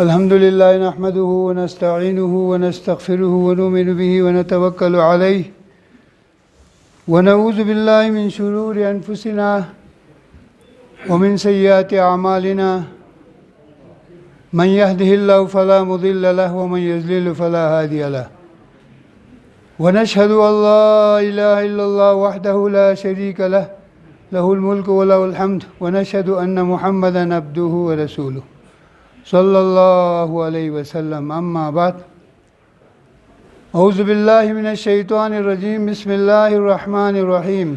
الحمد لله نحمده ونستعينه ونستغفره ونؤمن به ونتوكل عليه ونعوذ بالله من شرور أنفسنا ومن سيئات أعمالنا من يهده الله فلا مضل له ومن يضلل فلا هادي له ونشهد أن لا إله إلا الله وحده لا شريك له له الملك وله الحمد ونشهد أن محمدا عبده ورسوله صلی اللہ علیہ وسلم اما بعد اعوذ باللہ من الشیطان الرجیم بسم اللہ الرحمن الرحیم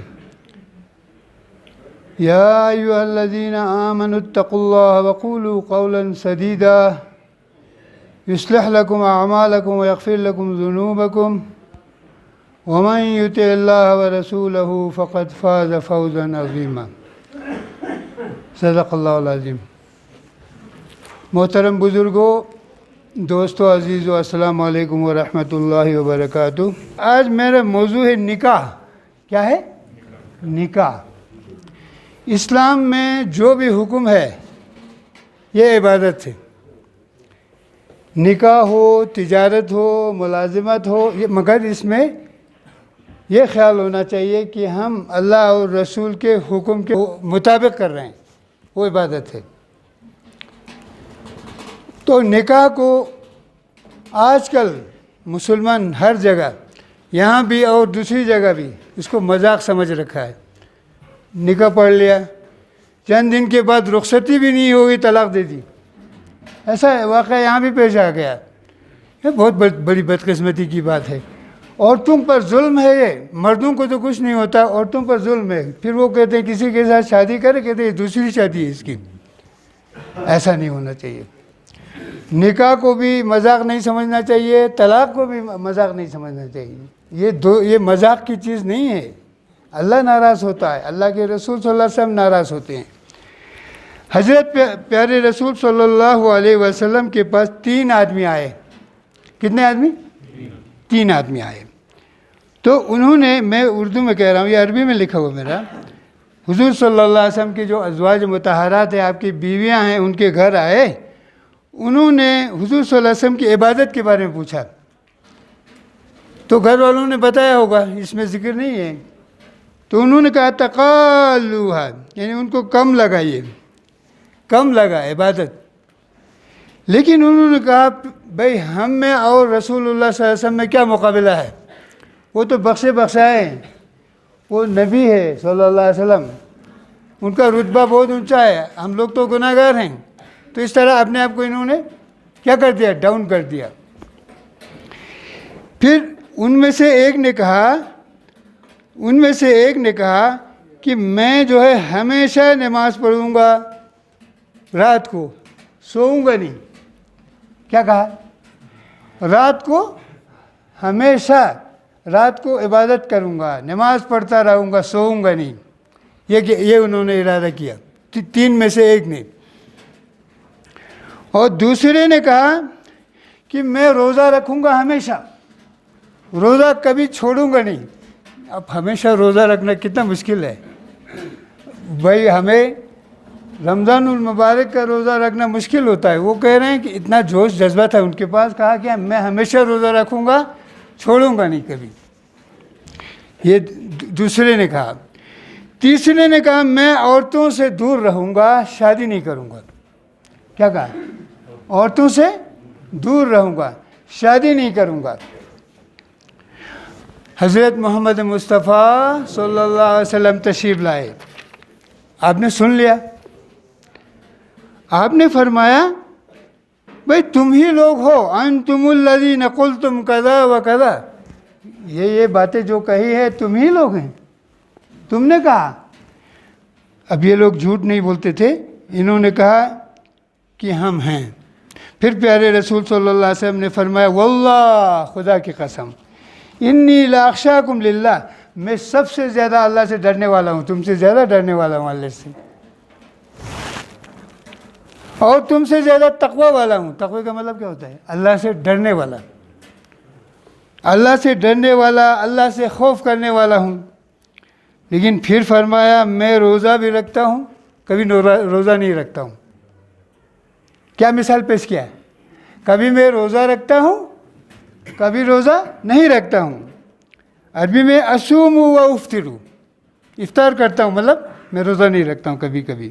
یا ایہا الذین آمنوا اتقوا اللہ وقولوا قولا سدیدا یصلح لکم اعمالکم ویغفر لکم ذنوبکم ومن یطع اللہ ورسولہ فقد فاز فوزا عظیما صدق اللہ العظیم۔ محترم بزرگوں، دوستو عزیزو، السلام علیکم ورحمۃ اللہ وبرکاتہ۔ آج میرا موضوع ہے نکاح۔ کیا ہے؟ نکاح۔ اسلام میں جو بھی حکم ہے یہ عبادت ہے۔ نکاح ہو، تجارت ہو، ملازمت ہو، مگر اس میں یہ خیال ہونا چاہیے کہ ہم اللہ اور رسول کے حکم کے مطابق کر رہے ہیں، وہ عبادت ہے۔ تو نکاح کو آج کل مسلمان ہر جگہ، یہاں بھی اور دوسری جگہ بھی، اس کو مذاق سمجھ رکھا ہے۔ نکاح پڑھ لیا، چند دن کے بعد رخصتی بھی نہیں ہوئی، طلاق دے دی۔ ایسا واقعہ یہاں بھی پیش آ گیا۔ یہ بہت بڑی بدقسمتی کی بات ہے۔ عورتوں پر ظلم ہے یہ، مردوں کو تو کچھ نہیں ہوتا، عورتوں پر ظلم ہے۔ پھر وہ کہتے ہیں کسی کے ساتھ شادی کرے، کہتے ہیں دوسری شادی ہے اس کی۔ ایسا نہیں ہونا چاہیے۔ نکاح کو بھی مذاق نہیں سمجھنا چاہیے، طلاق کو بھی مذاق نہیں سمجھنا چاہیے۔ یہ مذاق کی چیز نہیں ہے۔ اللہ ناراض ہوتا ہے، اللہ کے رسول صلی اللہ علیہ وسلم ناراض ہوتے ہیں۔ حضرت پیارے رسول صلی اللہ علیہ وسلم کے پاس 3 آدمی آئے۔ کتنے آدمی؟ 3 آدمی آئے۔ تو انہوں نے، میں اردو میں کہہ رہا ہوں، یہ عربی میں لکھا ہوا میرا، حضور صلی اللہ علیہ وسلم کی جو ازواج مطہرات ہیں، آپ کی بیویاں ہیں، ان کے گھر آئے۔ انہوں نے حضور صلی اللہ علیہ وسلم کی عبادت کے بارے میں پوچھا، تو گھر والوں نے بتایا ہوگا، اس میں ذکر نہیں ہے۔ تو انہوں نے کہا تقالوہا، یعنی ان کو کم لگا، یہ کم لگا عبادت۔ لیکن انہوں نے کہا بھائی ہم میں اور رسول اللہ صلی اللہ علیہ وسلم میں کیا مقابلہ ہے؟ وہ تو بخشے بخشائے ہیں، وہ نبی ہے صلی اللہ علیہ وسلم، ان کا رتبہ بہت اونچا ہے، ہم لوگ تو گناہ گار ہیں۔ تو اس طرح اپنے آپ کو انہوں نے کیا کر دیا؟ ڈاؤن کر دیا۔ پھر ان میں سے ایک نے کہا کہ میں جو ہے ہمیشہ نماز پڑھوں گا، رات کو سوؤں گا نہیں۔ کیا کہا؟ رات کو ہمیشہ، رات کو عبادت کروں گا، نماز پڑھتا رہوں گا، سوؤں گا نہیں۔ یہ انہوں نے ارادہ کیا، 3 میں سے ایک نے۔ اور دوسرے نے کہا کہ میں روزہ رکھوں گا ہمیشہ، روزہ کبھی چھوڑوں گا نہیں۔ اب ہمیشہ روزہ رکھنا کتنا مشکل ہے بھائی، ہمیں رمضان المبارک کا روزہ رکھنا مشکل ہوتا ہے۔ وہ کہہ رہے ہیں کہ اتنا جوش جذبہ تھا ان کے پاس، کہا کہ میں ہمیشہ روزہ رکھوں گا، چھوڑوں گا نہیں کبھی۔ یہ دوسرے نے کہا۔ تیسرے نے کہا میں عورتوں سے دور رہوں گا، شادی نہیں کروں گا۔ کیا کہا؟ عورتوں سے دور رہوں گا، شادی نہیں کروں گا۔ حضرت محمد مصطفیٰ صلی اللہ علیہ وسلم تشریف لائے۔ آپ نے سن لیا، آپ نے فرمایا بھائی تم ہی لوگ ہو، انتم الذین قلتم کذا و کذا، یہ باتیں جو کہی ہے تم ہی لوگ ہیں، تم نے کہا۔ اب یہ لوگ جھوٹ نہیں بولتے تھے، انہوں نے کہا کہ ہم ہیں۔ پھر پیارے رسول صلی اللہ علیہ وسلم نے فرمایا واللہ، خدا کی قسم، انی لاخشاکم للہ، میں سب سے زیادہ اللہ سے ڈرنے والا ہوں، تم سے زیادہ ڈرنے والا ہوں اللہ سے، اور تم سے زیادہ تقوی والا ہوں۔ تقوی کا مطلب کیا ہوتا ہے؟ اللہ سے ڈرنے والا، اللہ سے ڈرنے والا، اللہ سے خوف کرنے والا ہوں۔ لیکن پھر فرمایا میں روزہ بھی رکھتا ہوں، کبھی روزہ نہیں رکھتا ہوں۔ کیا مثال پیش کیا ہے؟ کبھی میں روزہ رکھتا ہوں کبھی روزہ نہیں رکھتا ہوں. عربی میں اصوم و افطر، افطار کرتا ہوں مطلب میں روزہ نہیں رکھتا ہوں کبھی کبھی.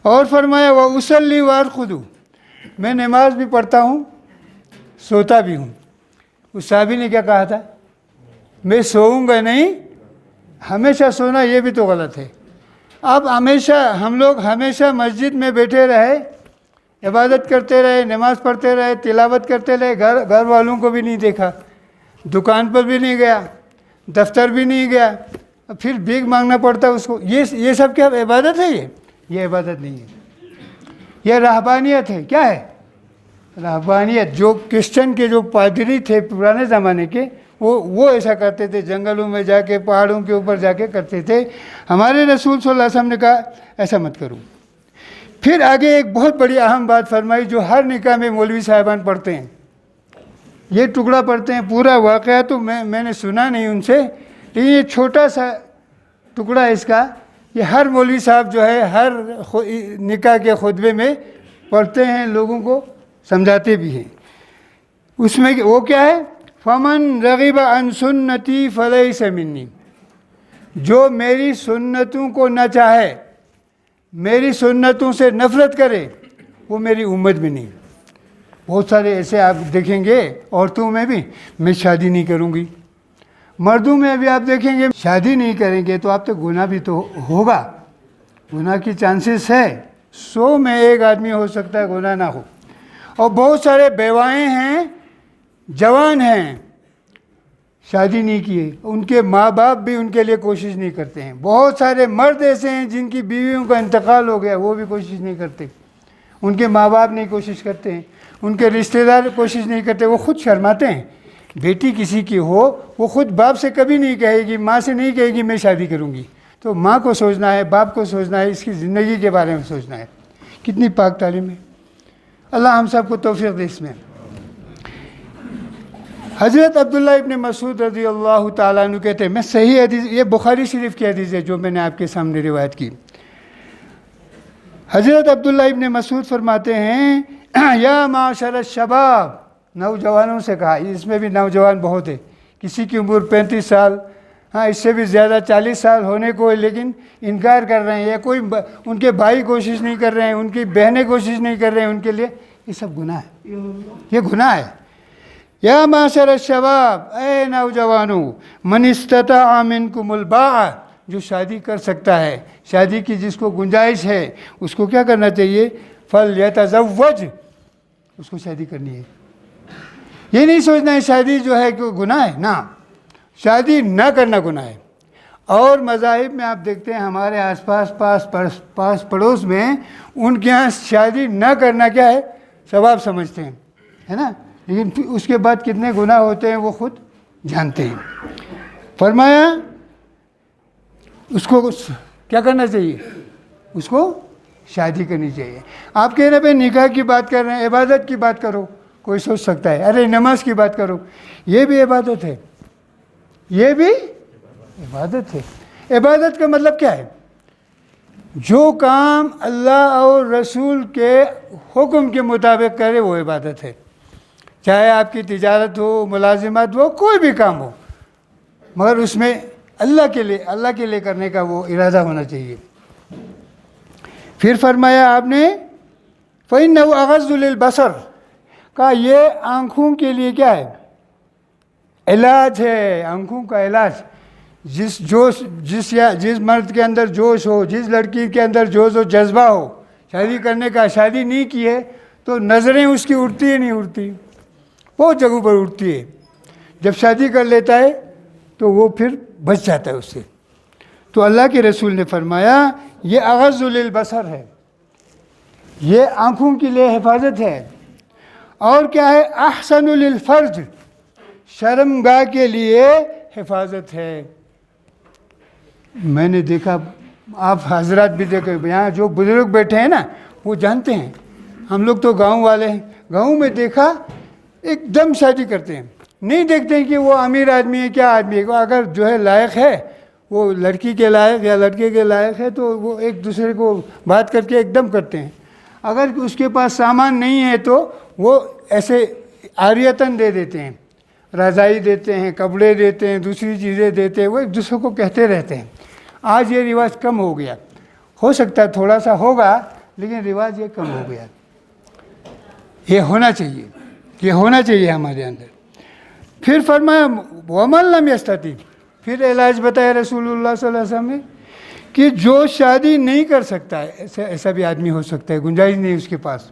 اور فرمایا وہ اصلی وارقد، میں نماز بھی پڑھتا ہوں سوتا بھی ہوں. اس صحابی نے کیا کہا تھا؟ میں سوؤں گا نہیں، ہمیشہ سونا یہ بھی تو غلط ہے. اب ہم لوگ ہمیشہ مسجد میں بیٹھے رہے، عبادت کرتے رہے، نماز پڑھتے رہے، تلاوت کرتے رہے، گھر والوں کو بھی نہیں دیکھا، دکان پر بھی نہیں گیا، دفتر بھی نہیں گیا، پھر بھیک مانگنا پڑتا اس کو. یہ سب کیا عبادت ہے؟ یہ عبادت نہیں ہے، یہ رہبانیت ہے. کیا ہے رہبانیت؟ جو کرسچن کے جو پادری تھے پرانے زمانے کے، وہ ایسا کرتے تھے، جنگلوں میں جا کے پہاڑوں کے اوپر جا کے کرتے تھے. ہمارے رسول صلی اللہ علیہ وسلم نے کہا ایسا مت کرو. پھر آگے ایک بہت بڑی اہم بات فرمائی جو ہر نکاح میں مولوی صاحبان پڑھتے ہیں. یہ ٹکڑا پڑھتے ہیں، پورا واقعہ تو میں نے سنا نہیں ان سے، لیکن یہ چھوٹا سا ٹکڑا اس کا یہ ہر مولوی صاحب جو ہے ہر نکاح کے خطبے میں پڑھتے ہیں، لوگوں کو سمجھاتے بھی ہیں. اس میں وہ کیا ہے؟ فمن رغب عن سنتی فلیس منی، جو میری سنتوں کو نہ چاہے، میری سنتوں سے نفرت کرے، وہ میری امت میں نہیں. بہت سارے ایسے آپ دیکھیں گے، عورتوں میں بھی میں شادی نہیں کروں گی، مردوں میں بھی آپ دیکھیں گے شادی نہیں کریں گے تو آپ تو گناہ بھی تو ہوگا، گناہ کی چانسز ہے، 100 میں ایک آدمی ہو سکتا ہے گناہ نہ ہو. اور بہت سارے بیوائیں ہیں، جوان ہیں، شادی نہیں کیے، ان کے ماں باپ بھی ان کے لیے کوشش نہیں کرتے ہیں. بہت سارے مرد ایسے ہیں جن کی بیویوں کا انتقال ہو گیا، وہ بھی کوشش نہیں کرتے، ان کے ماں باپ نہیں کوشش کرتے ہیں، ان کے رشتہ دار کوشش نہیں کرتے، وہ خود شرماتے ہیں. بیٹی کسی کی ہو وہ خود باپ سے کبھی نہیں کہے گی، ماں سے نہیں کہے گی میں شادی کروں گی. تو ماں کو سوچنا ہے، باپ کو سوچنا ہے، اس کی زندگی کے بارے میں سوچنا ہے. کتنی پاک تعلیم ہے. اللہ ہم سب کو توفیق دے اس میں. حضرت عبداللہ ابن مسعود رضی اللہ تعالیٰ عنہ کہتے ہیں، میں صحیح حدیث، یہ بخاری شریف کی حدیث ہے جو میں نے آپ کے سامنے روایت کی. حضرت عبداللہ ابن مسعود فرماتے ہیں یا معاشر الشباب، نوجوانوں سے کہا، اس میں بھی نوجوان بہت ہے، کسی کی عمر 35 سال، ہاں اس سے بھی زیادہ 40 سال ہونے کو ہے، لیکن انکار کر رہے ہیں، یا کوئی ان کے بھائی کوشش نہیں کر رہے ہیں، ان کی بہنیں کوشش نہیں کر رہے ہیں ان کے لیے، یہ سب گناہ ہے، یہ گناہ ہے. یا معاشر الشباب، اے نوجوانوں، من استطاع منکم الباء، جو شادی کر سکتا ہے، شادی کی جس کو گنجائش ہے، اس کو کیا کرنا چاہیے؟ فلیتزوج، اس کو شادی کرنی ہے. یہ نہیں سوچنا ہے شادی جو ہے کہ گناہ ہے، نہ، شادی نہ کرنا گناہ ہے. اور مذاہب میں آپ دیکھتے ہیں ہمارے آس پاس پڑوس میں ان کے ہاں شادی نہ کرنا کیا ہے؟ ثواب سمجھتے ہیں، ہے نا، لیکن اس کے بعد کتنے گناہ ہوتے ہیں وہ خود جانتے ہیں. فرمایا اس کو کیا کرنا چاہیے؟ اس کو شادی کرنی چاہیے. آپ کہہ رہے ہیں نکاح کی بات کر رہے ہیں، عبادت کی بات کرو. کوئی سوچ سکتا ہے ارے نماز کی بات کرو، یہ بھی عبادت ہے، یہ بھی عبادت ہے. عبادت کا مطلب کیا ہے؟ جو کام اللہ اور رسول کے حکم کے مطابق کرے وہ عبادت ہے. چاہے آپ کی تجارت ہو، ملازمت ہو، کوئی بھی کام ہو، مگر اس میں اللہ کے لیے کرنے کا وہ ارادہ ہونا چاہیے. پھر فرمایا آپ نے فَإِنَّهُ أَغَضُّ لِلْبَصَرِ، کہا یہ آنکھوں کے لیے کیا ہے؟ علاج ہے، آنکھوں کا علاج. جس مرد کے اندر جوش ہو، جس لڑکی کے اندر جوش و جذبہ ہو شادی کرنے کا، شادی نہیں کی ہے تو نظریں اس کی اٹھتی ہے نہیں اٹھتی؟ بہت جگہوں پر اٹھتی ہے. جب شادی کر لیتا ہے تو وہ پھر بچ جاتا ہے اس سے. تو اللہ کے رسول نے فرمایا یہ اغض للبصر ہے، یہ آنکھوں کے لیے حفاظت ہے. اور کیا ہے؟ احسن للفرج، شرمگاہ کے لیے حفاظت ہے. میں نے دیکھا، آپ حضرات بھی دیکھے، یہاں جو بزرگ بیٹھے ہیں نا وہ جانتے ہیں. ہم لوگ تو گاؤں والے ہیں، گاؤں میں دیکھا ایک دم شادی کرتے ہیں، نہیں دیکھتے ہیں کہ وہ امیر آدمی ہے کیا آدمی ہے. اگر جو ہے لائق ہے، وہ لڑکی کے لائق یا لڑکے کے لائق ہے تو وہ ایک دوسرے کو بات کر کے ایک دم کرتے ہیں. اگر اس کے پاس سامان نہیں ہے تو وہ ایسے عاریتاً دے دیتے ہیں، رضائی دیتے ہیں، کپڑے دیتے ہیں، دوسری چیزیں دیتے ہیں، وہ ایک دوسرے کو کہتے رہتے ہیں۔ آج یہ رواج کم ہو گیا، ہو سکتا ہے تھوڑا سا ہوگا لیکن رواج یہ کم ہو گیا۔ یہ ہونا چاہیے، یہ ہونا چاہیے ہمارے اندر۔ پھر فرمایا وَمَن لَمْ يَسْتَطِعْ، پھر علاج بتایا رسول اللہ صلی اللہ علیہ وسلم نے کہ جو شادی نہیں کر سکتا ہے، ایسا بھی آدمی ہو سکتا ہے، گنجائش نہیں اس کے پاس،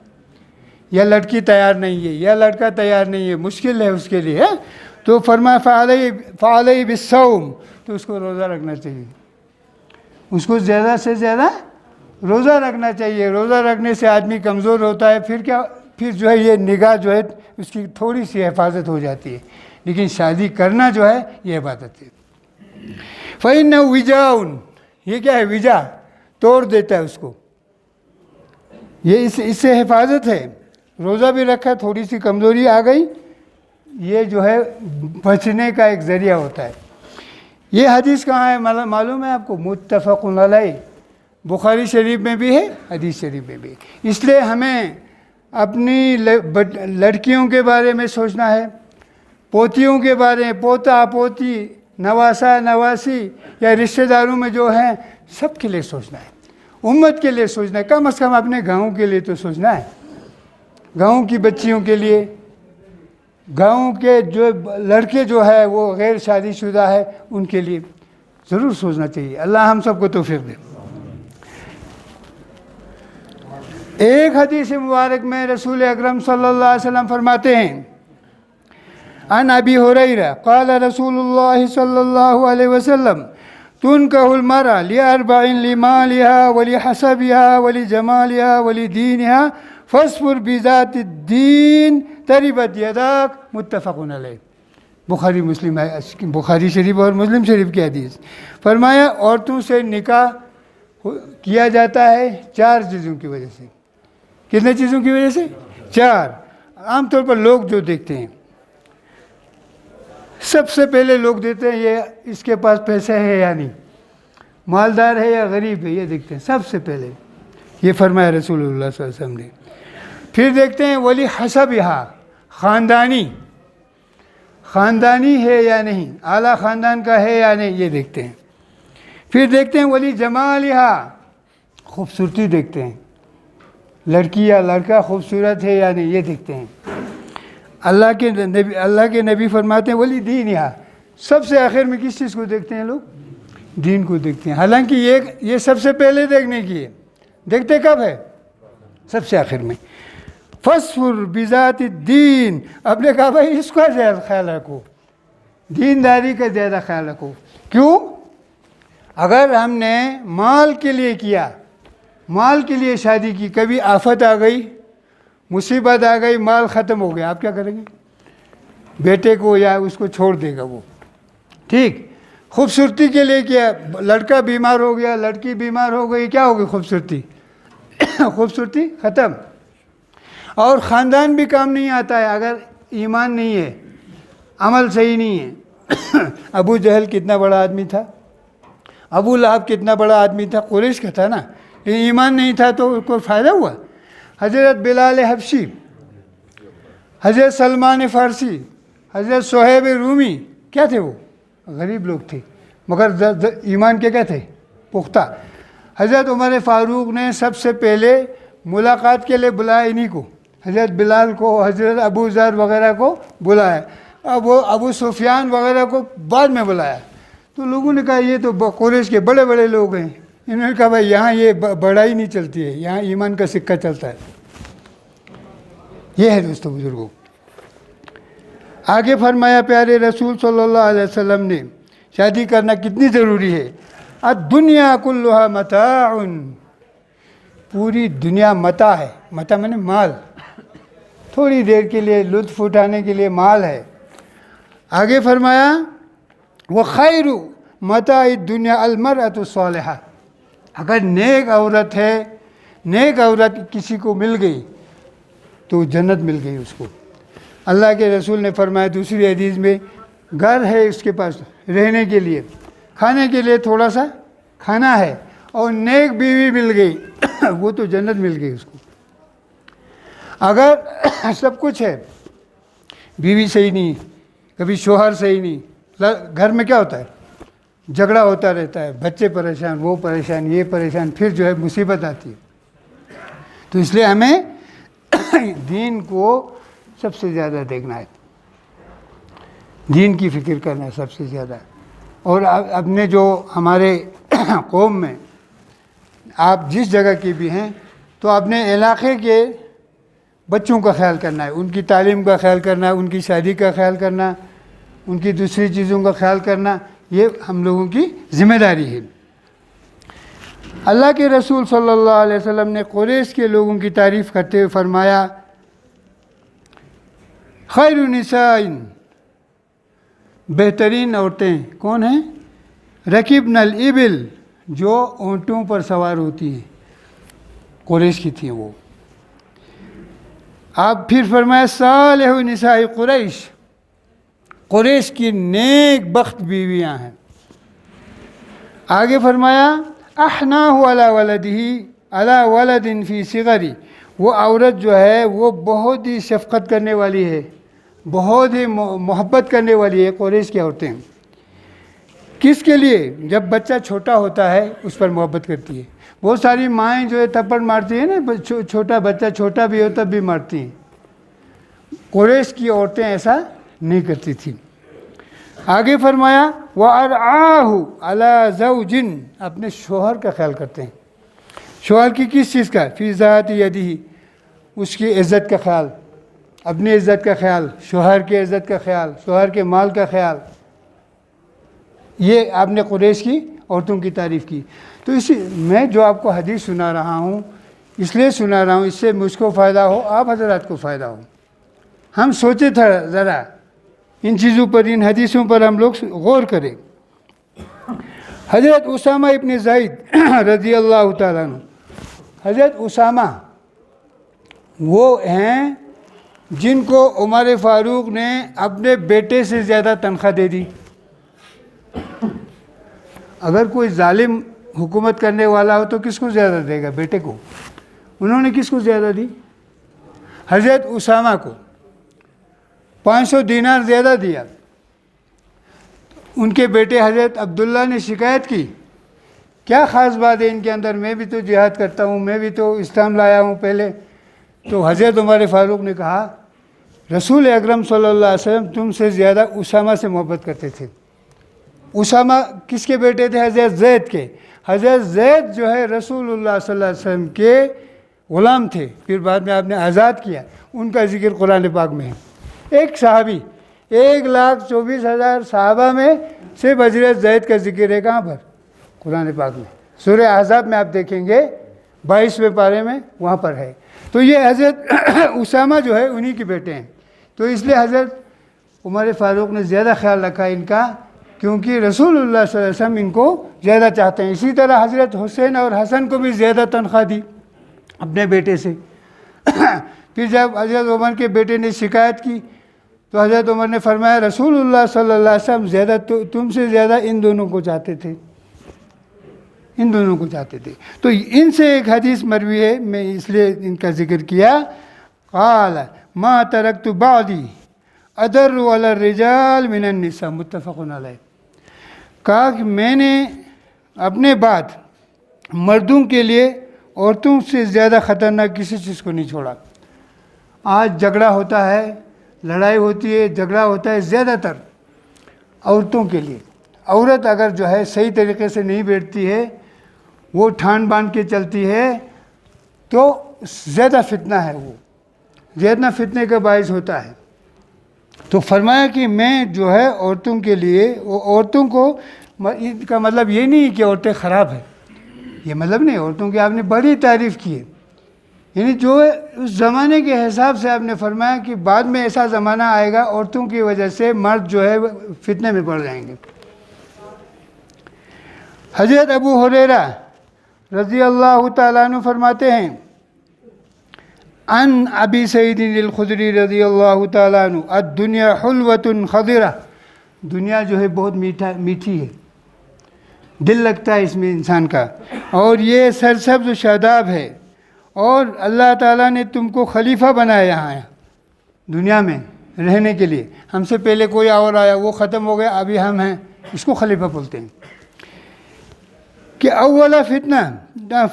یا لڑکی تیار نہیں ہے یا لڑکا تیار نہیں ہے، مشکل ہے اس کے لیے، تو فرمایا فَعَلَيْهِ بِالصَّوْمِ، تو اس کو روزہ رکھنا چاہیے، اس کو زیادہ سے زیادہ روزہ رکھنا چاہیے۔ روزہ رکھنے سے آدمی کمزور ہوتا ہے، پھر کیا، پھر جو ہے یہ نگاہ جو ہے اس کی تھوڑی سی حفاظت ہو جاتی ہے، لیکن شادی کرنا جو ہے یہ عبادت ہے۔ فَإِنَّهُ وِجَاءٌ، یہ کیا ہے؟ وجا، توڑ دیتا ہے اس کو، یہ اس سے حفاظت ہے۔ روزہ بھی رکھا، تھوڑی سی کمزوری آ گئی، یہ جو ہے بچنے کا ایک ذریعہ ہوتا ہے۔ یہ حدیث کہاں ہے معلوم ہے آپ کو؟ متفق علیہ، بخاری شریف میں بھی ہے، حدیث شریف میں بھی ہے۔ اس لیے ہمیں اپنی لڑکیوں کے بارے میں سوچنا ہے، پوتیوں کے بارے میں، پوتا پوتی، نواسا نواسی، یا رشتہ داروں میں جو ہیں، سب کے لیے سوچنا ہے، امت کے لیے سوچنا ہے، کم از کم اپنے گاؤں کے لیے تو سوچنا ہے، گاؤں کی بچیوں کے لیے، گاؤں کے جو لڑکے جو ہے وہ غیر شادی شدہ ہے ان کے لیے ضرور سوچنا چاہیے۔ اللہ ہم سب کو توفیق دے۔ ایک حدیث مبارک میں رسول اکرم صلی اللہ علیہ وسلم فرماتے ہیں، عن ابی ہریرہ قال رسول اللہ صلی اللہ علیہ وسلم تنکح المرأة لأربع لمالها ولحسبها ولجمالها ولدینها فاصبر بذات الدین تربت یداک، متفق علیہ، بخاری مسلم ہے، بخاری شریف اور مسلم شریف کی حدیث۔ فرمایا عورتوں سے نکاح کیا جاتا ہے چار چیزوں کی وجہ سے۔ کتنے چیزوں کی وجہ سے؟ چار۔ عام طور پر لوگ جو دیکھتے ہیں، سب سے پہلے لوگ دیتے ہیں یہ اس کے پاس پیسے ہے یا نہیں، مالدار ہے یا غریب ہے، یہ دیکھتے ہیں سب سے پہلے، یہ فرمایا رسول اللہ صلی اللہ علیہ وسلم نے۔ پھر دیکھتے ہیں ولی حسبہا، خاندانی ہے یا نہیں، اعلیٰ خاندان کا ہے یا نہیں، یہ دیکھتے ہیں۔ پھر دیکھتے ہیں ولی جمالہا، خوبصورتی دیکھتے ہیں، لڑکی یا لڑکا خوبصورت ہے یا نہیں، یہ دیکھتے ہیں۔ اللہ کے نبی فرماتے ہیں ولی دینہا، سب سے آخر میں کس چیز کو دیکھتے ہیں لوگ؟ دین کو دیکھتے ہیں، حالانکہ یہ سب سے پہلے دیکھنے کی ہے، دیکھتے کب ہے؟ سب سے آخر میں۔ فَاصْبِرْ بِذَاتِ الدِّينِ، آپ نے کہا بھائی اس کا زیادہ خیال رکھو، دینداری کا زیادہ خیال رکھو۔ کیوں؟ اگر ہم نے مال کے لیے کیا، مال کے لیے شادی کی، کبھی آفت آ گئی، مصیبت آ گئی، مال ختم ہو گیا، آپ کیا کریں گے؟ بیٹے کو یا اس کو چھوڑ دے گا وہ، ٹھیک۔ خوبصورتی کے لیے کیا، لڑکا بیمار ہو گیا، لڑکی بیمار ہو گئی، کیا ہو گئی؟ خوبصورتی خوبصورتی ختم۔ اور خاندان بھی کام نہیں آتا ہے اگر ایمان نہیں ہے، عمل صحیح نہیں ہے۔ ابو جہل کتنا بڑا آدمی تھا، ابو لہب کتنا بڑا آدمی تھا، قریش کا تھا نا، لیکن ایمان نہیں تھا تو کوئی فائدہ ہوا؟ حضرت بلال حبشی، حضرت سلمان فارسی، حضرت صہیب رومی، کیا تھے وہ؟ غریب لوگ تھے مگر ایمان کے کیا تھے؟ پختہ۔ حضرت عمر فاروق نے سب سے پہلے ملاقات کے لیے بلایا انہی کو، حضرت بلال کو، حضرت ابو ذر وغیرہ کو بلایا، اب وہ ابو سفیان وغیرہ کو بعد میں بلایا۔ تو لوگوں نے کہا یہ تو قریش کے بڑے بڑے لوگ ہیں، انہوں نے کہا بھائی یہاں یہ بڑائی نہیں چلتی ہے، یہاں ایمان کا سکہ چلتا ہے۔ یہ ہے دوستو بزرگوں۔ آگے فرمایا پیارے رسول صلی اللہ علیہ وسلم نے شادی کرنا کتنی ضروری ہے۔ الدنیا کلھا متاع، پوری دنیا متاع ہے، متاع مانے مال، تھوڑی دیر کے لیے لطف اٹھانے کے لیے مال ہے۔ آگے فرمایا وخیر متاع الدنیا المرأة الصالحہ، اگر نیک عورت ہے، نیک عورت کسی کو مل گئی تو جنت مل گئی اس کو۔ اللہ کے رسول نے فرمایا دوسری حدیث میں، گھر ہے اس کے پاس رہنے کے لیے، کھانے کے لیے تھوڑا سا کھانا ہے، اور نیک بیوی مل گئی وہ تو جنت مل گئی اس کو۔ اگر سب کچھ ہے، بیوی صحیح نہیں، کبھی شوہر صحیح نہیں، گھر میں کیا ہوتا ہے؟ جھگڑا ہوتا رہتا ہے، بچے پریشان، وہ پریشان، یہ پریشان، پھر جو ہے مصیبت آتی ہے۔ تو اس لیے ہمیں دین کو سب سے زیادہ دیکھنا ہے، دین کی فکر کرنا ہے سب سے زیادہ۔ اور اپنے جو ہمارے قوم میں آپ جس جگہ کی بھی ہیں تو اپنے علاقے کے بچوں کا خیال کرنا ہے، ان کی تعلیم کا خیال کرنا ہے، ان کی شادی کا خیال کرنا، ان کی دوسری چیزوں کا خیال کرنا، یہ ہم لوگوں کی ذمہ داری ہے۔ اللہ کے رسول صلی اللہ علیہ وسلم نے قریش کے لوگوں کی تعریف کرتے ہوئے فرمایا، خیر النساء، بہترین عورتیں کون ہیں؟ رکبن الابل، جو اونٹوں پر سوار ہوتی ہیں، قریش کی تھیں وہ۔ آپ پھر فرمایا صالح نساء قریش، قریش کی نیک بخت بیویاں ہیں۔ آگے فرمایا احناہ علی ولدہ علی ولد فی صغری، وہ عورت جو ہے وہ بہت ہی شفقت کرنے والی ہے، بہت ہی محبت کرنے والی ہے قریش کی عورتیں۔ کس کے لیے؟ جب بچہ چھوٹا ہوتا ہے اس پر محبت کرتی ہے۔ بہت ساری مائیں جو ہے تھپڑ مارتی ہیں نا، چھوٹا بچہ چھوٹا بھی ہو تب بھی مارتی ہیں، قریش کی عورتیں ایسا نہیں کرتی تھیں۔ آگے فرمایا وَأَرْعَاهُ عَلَى زَوْجٍ، اپنے شوہر کا خیال کرتے ہیں۔ شوہر کی کس چیز کا؟ فی ذات یدہ، اس کی عزت کا خیال، اپنی عزت کا خیال، شوہر کی عزت کا خیال، شوہر کے مال کا خیال۔ یہ آپ نے قریش کی عورتوں کی تعریف کی۔ تو اسی میں جو آپ کو حدیث سنا رہا ہوں اس لیے سنا رہا ہوں، اس سے مجھ کو فائدہ ہو، آپ حضرات کو فائدہ ہو۔ ہم سوچے تھا ذرا ان چیزوں پر، ان حدیثوں پر ہم لوگ غور کریں۔ حضرت اسامہ ابن زید رضی اللہ تعالیٰ عنہ، حضرت اسامہ وہ ہیں جن کو عمر فاروق نے اپنے بیٹے سے زیادہ تنخواہ دے دی۔ اگر کوئی ظالم حکومت کرنے والا ہو تو کس کو زیادہ دے گا؟ بیٹے کو۔ انہوں نے کس کو زیادہ دی؟ حضرت اسامہ کو 500 دینار زیادہ دیا۔ ان کے بیٹے حضرت عبداللہ نے شکایت کی، کیا خاص بات ہے ان کے اندر، میں بھی تو جہاد کرتا ہوں، میں بھی تو اسلام لایا ہوں پہلے۔ تو حضرت عمر فاروق نے کہا رسول اکرم صلی اللہ علیہ وسلم تم سے زیادہ اسامہ سے محبت کرتے تھے۔ اسامہ کس کے بیٹے تھے؟ حضرت زید کے۔ حضرت زید جو ہے رسول اللہ صلی اللہ علیہ وسلم کے غلام تھے، پھر بعد میں آپ نے آزاد کیا، ان کا ذکر قرآن پاک میں ہے۔ ایک صحابی 1,24,000 صحابہ میں صرف حضرت زید کا ذکر ہے، کہاں پر؟ قرآن پاک میں، سورہ احزاب میں آپ دیکھیں گے 22ویں پارے میں وہاں پر ہے۔ تو یہ حضرت اسامہ جو ہے انہی کے بیٹے ہیں۔ تو اس لیے حضرت عمر فاروق نے زیادہ خیال رکھا ان کا، کیونکہ رسول اللہ صلی اللہ علیہ وسلم ان کو زیادہ چاہتے ہیں۔ اسی طرح حضرت حسین اور حسن کو بھی زیادہ تنخواہ دی اپنے بیٹے سے۔ پھر جب حضرت عمر کے بیٹے نے شکایت کی تو حضرت عمر نے فرمایا رسول اللہ صلی اللہ علیہ وسلم زیادہ تم سے زیادہ ان دونوں کو چاہتے تھے، ان دونوں کو چاہتے تھے۔ تو ان سے ایک حدیث مروی ہے، میں اس لیے ان کا ذکر کیا، قال ما ترکت بعدی ادر علی الرجال من النساء، متفق علیہ۔ کہا کہ میں نے اپنے بعد مردوں کے لیے عورتوں سے زیادہ خطرناک کسی چیز کو نہیں چھوڑا۔ آج جھگڑا ہوتا ہے، لڑائی ہوتی ہے، جھگڑا ہوتا ہے زیادہ تر عورتوں کے لیے۔ عورت اگر جو ہے صحیح طریقے سے نہیں بیٹھتی ہے، وہ ٹھان باندھ کے چلتی ہے تو زیادہ فتنہ ہے، وہ زیادہ فتنے کا باعث ہوتا ہے۔ تو فرمایا کہ میں جو ہے عورتوں کے لیے، عورتوں کو، ان کا مطلب یہ نہیں کہ عورتیں خراب ہیں، یہ مطلب نہیں، عورتوں کی آپ نے بڑی تعریف کی ہے، یعنی جو اس زمانے کے حساب سے آپ نے فرمایا کہ بعد میں ایسا زمانہ آئے گا عورتوں کی وجہ سے مرد جو ہے فتنے میں پڑ جائیں گے۔ حضرت ابو ہریرہ رضی اللہ تعالیٰ عنہ فرماتے ہیں عن ابی سعید الخدری رضی اللہ تعالیٰ عنہ الدنیا حلوۃ خضرہ، دنیا جو ہے بہت میٹھی ہے، دل لگتا ہے اس میں انسان کا، اور یہ سرسبز و شاداب ہے، اور اللہ تعالیٰ نے تم کو خلیفہ بنایا یہاں دنیا میں رہنے کے لیے. ہم سے پہلے کوئی اور آیا، وہ ختم ہو گیا، ابھی ہم ہیں، اس کو خلیفہ بولتے ہیں. کہ اولا فتنہ،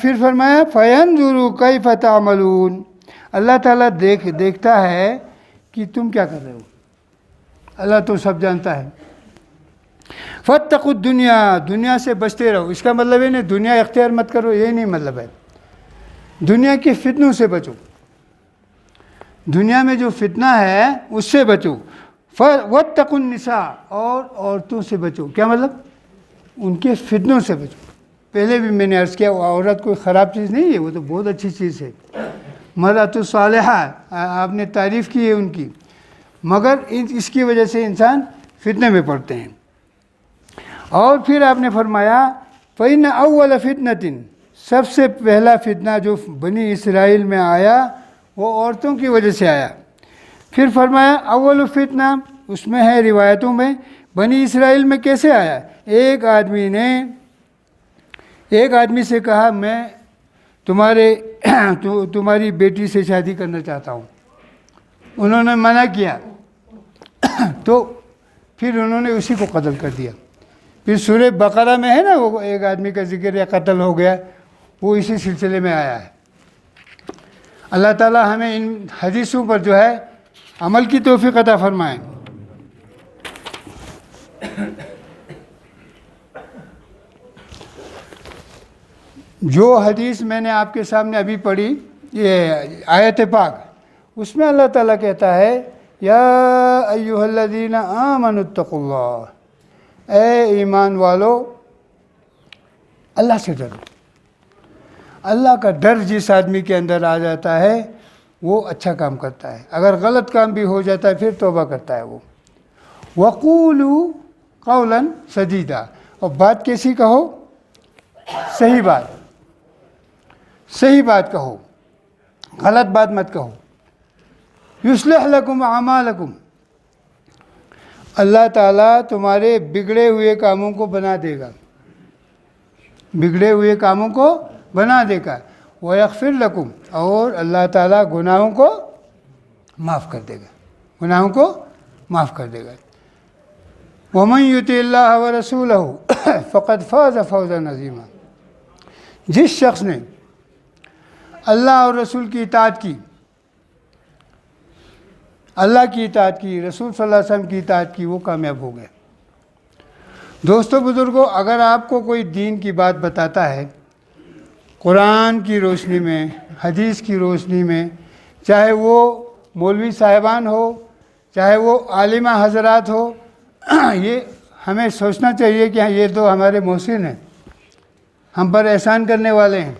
پھر فرمایا فَيَنْظُرُوا كَيْفَ تَعْمَلُونَ، اللہ تعالیٰ دیکھتا ہے کہ تم کیا کر رہے ہو. اللہ تو سب جانتا ہے. فَاتَّقُوا الدُّنْيَا، دنیا سے بچتے رہو. اس کا مطلب ہے نہیں دنیا اختیار مت کرو، یہ نہیں مطلب ہے. دنیا کے فتنوں سے بچو، دنیا میں جو فتنہ ہے اس سے بچو. وَاتَّقُوا النِّسَاء، اور عورتوں سے بچو. کیا مطلب؟ ان کے فتنوں سے بچو. پہلے بھی میں نے عرض کیا وہ عورت کوئی خراب چیز نہیں ہے، وہ تو بہت اچھی چیز ہے. مرأۃ الصالحہ، آپ نے تعریف کی ہے ان کی، مگر اس کی وجہ سے انسان فتنے میں پڑتے ہیں. اور پھر آپ نے فرمایا فَإِنَّ أَوَّلَ فِتْنَةٍ، سب سے پہلا فتنہ جو بنی اسرائیل میں آیا وہ عورتوں کی وجہ سے آیا. پھر فرمایا اول فتنہ، اس میں ہے روایتوں میں بنی اسرائیل میں کیسے آیا. ایک آدمی نے ایک آدمی سے کہا میں تمہاری بیٹی سے شادی کرنا چاہتا ہوں. انہوں نے منع کیا تو پھر انہوں نے اسی کو قتل کر دیا. پھر سورہ بقرہ میں ہے نا وہ ایک آدمی کا ذکر یا قتل ہو گیا، وہ اسی سلسلے میں آیا ہے. اللہ تعالیٰ ہمیں ان حدیثوں پر جو ہے عمل کی توفیق عطا فرمائیں. جو حدیث میں نے آپ کے سامنے ابھی پڑھی، یہ آیت پاک، اس میں اللہ تعالیٰ کہتا ہے یا ایھا الذین آمنوا اتقوا اللہ، اے ایمان والو اللہ سے ڈرو. اللہ کا ڈر جس آدمی کے اندر آ جاتا ہے وہ اچھا کام کرتا ہے. اگر غلط کام بھی ہو جاتا ہے پھر توبہ کرتا ہے وہ. وقولوا قولا سدیدا، اور بات کیسی کہو؟ صحیح بات، صحیح بات کہو، غلط بات مت کہو. یصلح لکم اعمالکم، اللہ تعالیٰ تمہارے بگڑے ہوئے کاموں کو بنا دے گا، بگڑے ہوئے کاموں کو بنا دے گا. ویغفر لکم، اور اللہ تعالیٰ گناہوں کو معاف کر دے گا، گناہوں کو معاف کر دے گا. ومن یطع اللہ ورسولہ فقد فاز فوزا عظیما، جس شخص نے اللہ اور رسول کی اطاعت کی، اللہ کی اطاعت کی، رسول صلی اللہ علیہ وسلم کی اطاعت کی، وہ کامیاب ہو گیا. دوستو بزرگوں، اگر آپ کو کوئی دین کی بات بتاتا ہے قرآن کی روشنی میں، حدیث کی روشنی میں، چاہے وہ مولوی صاحبان ہو، چاہے وہ عالمہ حضرات ہو، یہ ہمیں سوچنا چاہیے کہ یہ تو ہمارے محسن ہیں، ہم پر احسان کرنے والے ہیں،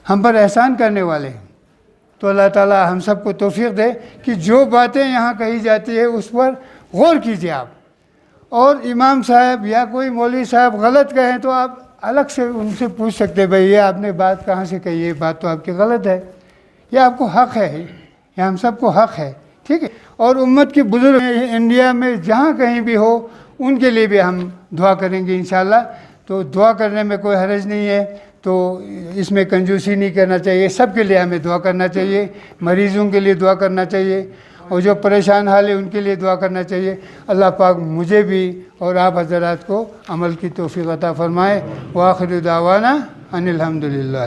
ہم پر احسان کرنے والے ہیں. تو اللہ تعالیٰ ہم سب کو توفیق دے کہ جو باتیں یہاں کہی جاتی ہے اس پر غور کیجیے آپ. اور امام صاحب یا کوئی مولوی صاحب غلط کہیں تو آپ الگ سے ان سے پوچھ سکتے بھائی یہ آپ نے بات کہاں سے کہی ہے، بات تو آپ کی غلط ہے، یہ آپ کو حق ہے، یہ ہم سب کو حق ہے. ٹھیک ہے. اور امت کے بزرگ انڈیا میں جہاں کہیں بھی ہو ان کے لیے بھی ہم دعا کریں گے انشاءاللہ. تو دعا کرنے میں کوئی حرج نہیں ہے، تو اس میں کنجوسی نہیں کرنا چاہیے. سب کے لیے ہمیں دعا کرنا چاہیے، مریضوں کے لیے دعا کرنا چاہیے، اور جو پریشان حال ہے ان کے لیے دعا کرنا چاہیے. اللہ پاک مجھے بھی اور آپ حضرات کو عمل کی توفیق عطا فرمائے. وآخر دعوانا ان الحمد للہ.